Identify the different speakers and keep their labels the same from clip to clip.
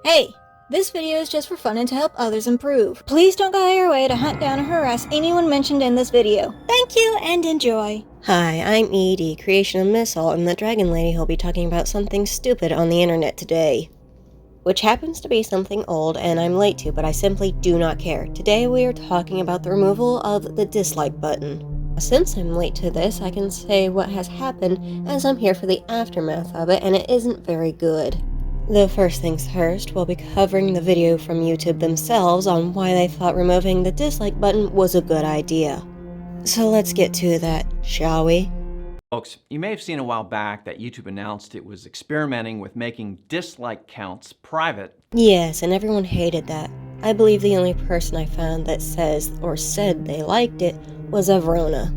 Speaker 1: Hey, this video is just for fun and to help others improve. Please don't go out of your way to hunt down or harass anyone mentioned in this video. Thank you and enjoy.
Speaker 2: Hi, I'm Edie, creation of Misal, and the Dragon Lady who'll be talking about something stupid on the internet today. Which happens to be something old and I'm late to, but I simply do not care. Today we are talking about the removal of the dislike button. Since I'm late to this, I can say what has happened as I'm here for the aftermath of it, and it isn't very good. The first things first, we'll be covering the video from YouTube themselves on why they thought removing the dislike button was a good idea. So let's get to that, shall we?
Speaker 3: Folks, you may have seen a while back that YouTube announced it was experimenting with making dislike counts private.
Speaker 2: Yes, and everyone hated that. I believe the only person I found that says or said they liked it was Avrona.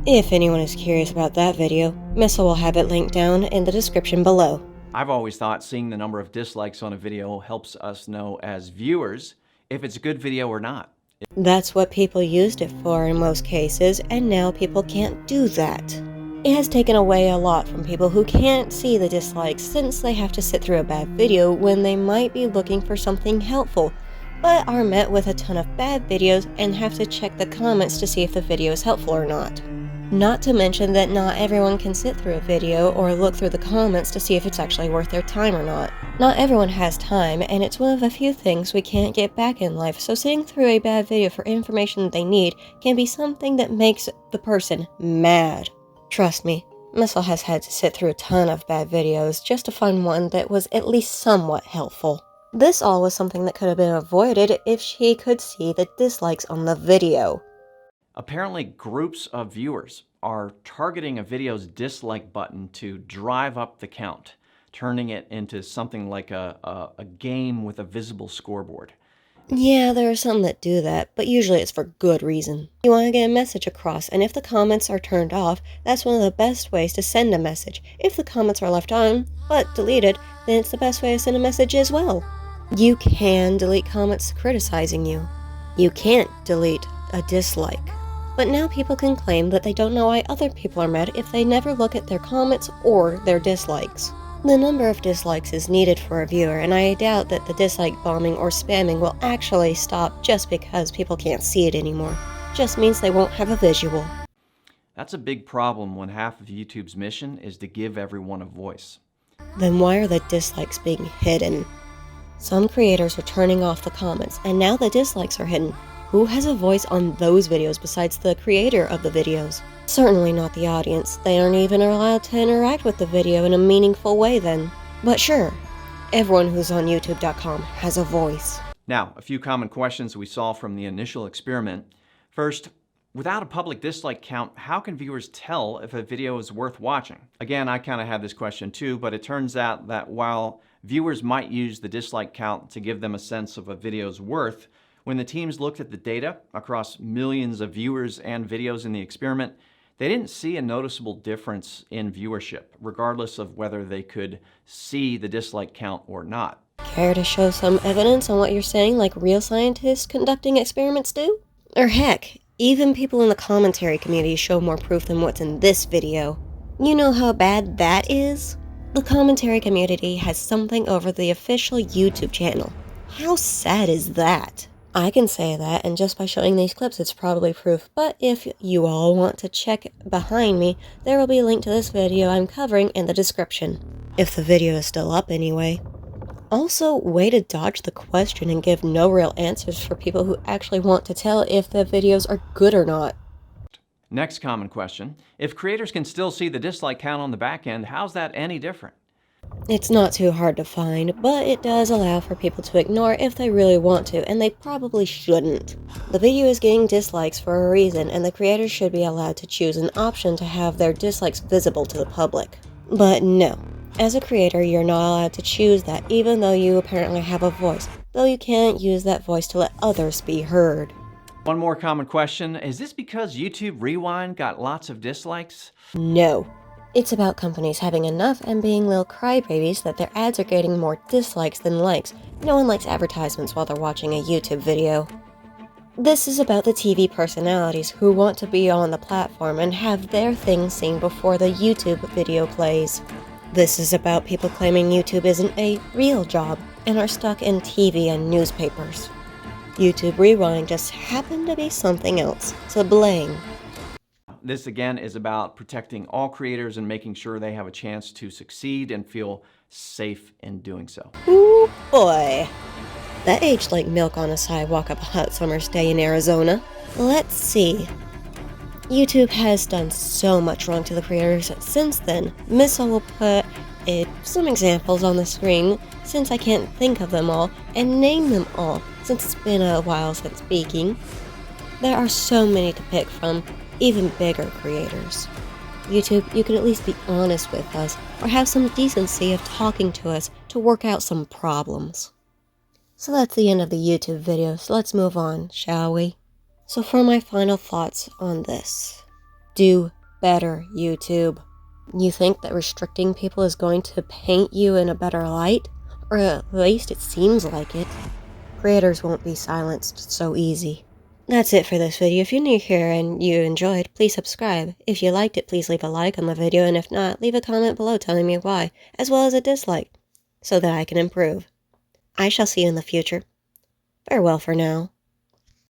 Speaker 2: If anyone is curious about that video, Misal will have it linked down in the description below.
Speaker 3: I've always thought seeing the number of dislikes on a video helps us know as viewers if it's a good video or not.
Speaker 2: That's what people used it for in most cases, and now people can't do that. It has taken away a lot from people who can't see the dislikes since they have to sit through a bad video when they might be looking for something helpful, but are met with a ton of bad videos and have to check the comments to see if the video is helpful or not. Not to mention that not everyone can sit through a video or look through the comments to see if it's actually worth their time or not. Not everyone has time, and it's one of the few things we can't get back in life, so sitting through a bad video for information they need can be something that makes the person mad. Trust me, Misal has had to sit through a ton of bad videos just to find one that was at least somewhat helpful. This all was something that could have been avoided if she could see the dislikes on the video.
Speaker 3: Apparently, groups of viewers are targeting a video's dislike button to drive up the count, turning it into something like a game with a visible scoreboard.
Speaker 2: Yeah, there are some that do that, but usually it's for good reason. You want to get a message across, and if the comments are turned off, that's one of the best ways to send a message. If the comments are left on, but deleted, then it's the best way to send a message as well. You can delete comments criticizing you. You can't delete a dislike. But now people can claim that they don't know why other people are mad if they never look at their comments or their dislikes. The number of dislikes is needed for a viewer, and I doubt that the dislike bombing or spamming will actually stop just because people can't see it anymore. Just means they won't have a visual.
Speaker 3: That's a big problem when half of YouTube's mission is to give everyone a voice.
Speaker 2: Then why are the dislikes being hidden? Some creators are turning off the comments, and now the dislikes are hidden. Who has a voice on those videos besides the creator of the videos? Certainly not the audience. They aren't even allowed to interact with the video in a meaningful way then. But sure, everyone who's on YouTube.com has a voice.
Speaker 3: Now, a few common questions we saw from the initial experiment. First, without a public dislike count, how can viewers tell if a video is worth watching? Again, I kind of had this question too, but it turns out that while viewers might use the dislike count to give them a sense of a video's worth, when the teams looked at the data across millions of viewers and videos in the experiment, they didn't see a noticeable difference in viewership, regardless of whether they could see the dislike count or not.
Speaker 2: Care to show some evidence on what you're saying like real scientists conducting experiments do? Or heck, even people in the commentary community show more proof than what's in this video. You know how bad that is? The commentary community has something over the official YouTube channel. How sad is that? I can say that, and just by showing these clips it's probably proof, but if you all want to check behind me, there will be a link to this video I'm covering in the description. If the video is still up anyway. Also, way to dodge the question and give no real answers for people who actually want to tell if the videos are good or not.
Speaker 3: Next common question, if creators can still see the dislike count on the back end, how's that any different?
Speaker 2: It's not too hard to find, but it does allow for people to ignore if they really want to, and they probably shouldn't. The video is getting dislikes for a reason, and the creators should be allowed to choose an option to have their dislikes visible to the public. But no, as a creator, you're not allowed to choose that, even though you apparently have a voice, though you can't use that voice to let others be heard.
Speaker 3: One more common question, is this because YouTube Rewind got lots of dislikes?
Speaker 2: No. It's about companies having enough and being little crybabies that their ads are getting more dislikes than likes. No one likes advertisements while they're watching a YouTube video. This is about the TV personalities who want to be on the platform and have their thing seen before the YouTube video plays. This is about people claiming YouTube isn't a real job. and are stuck in TV and newspapers. YouTube Rewind just happened to be something else, so bling.
Speaker 3: This again is about protecting all creators and making sure they have a chance to succeed and feel safe in doing so.
Speaker 2: Ooh boy. That aged like milk on a sidewalk of a hot summer's day in Arizona. Let's see. YouTube has done so much wrong to the creators since then. Misal will put some examples on the screen since I can't think of them all and name them all since it's been a while since speaking. There are so many to pick from, even bigger creators. YouTube, you could at least be honest with us or have some decency of talking to us to work out some problems. So that's the end of the YouTube video, so let's move on, shall we? So for my final thoughts on this. Do better, YouTube. You think that restricting people is going to paint you in a better light? Or at least it seems like it. Creators won't be silenced so easy. That's it for this video. If you're new here and you enjoyed, please subscribe. If you liked it, please leave a like on the video, and if not, leave a comment below telling me why, as well as a dislike, so that I can improve. I shall see you in the future. Farewell for now.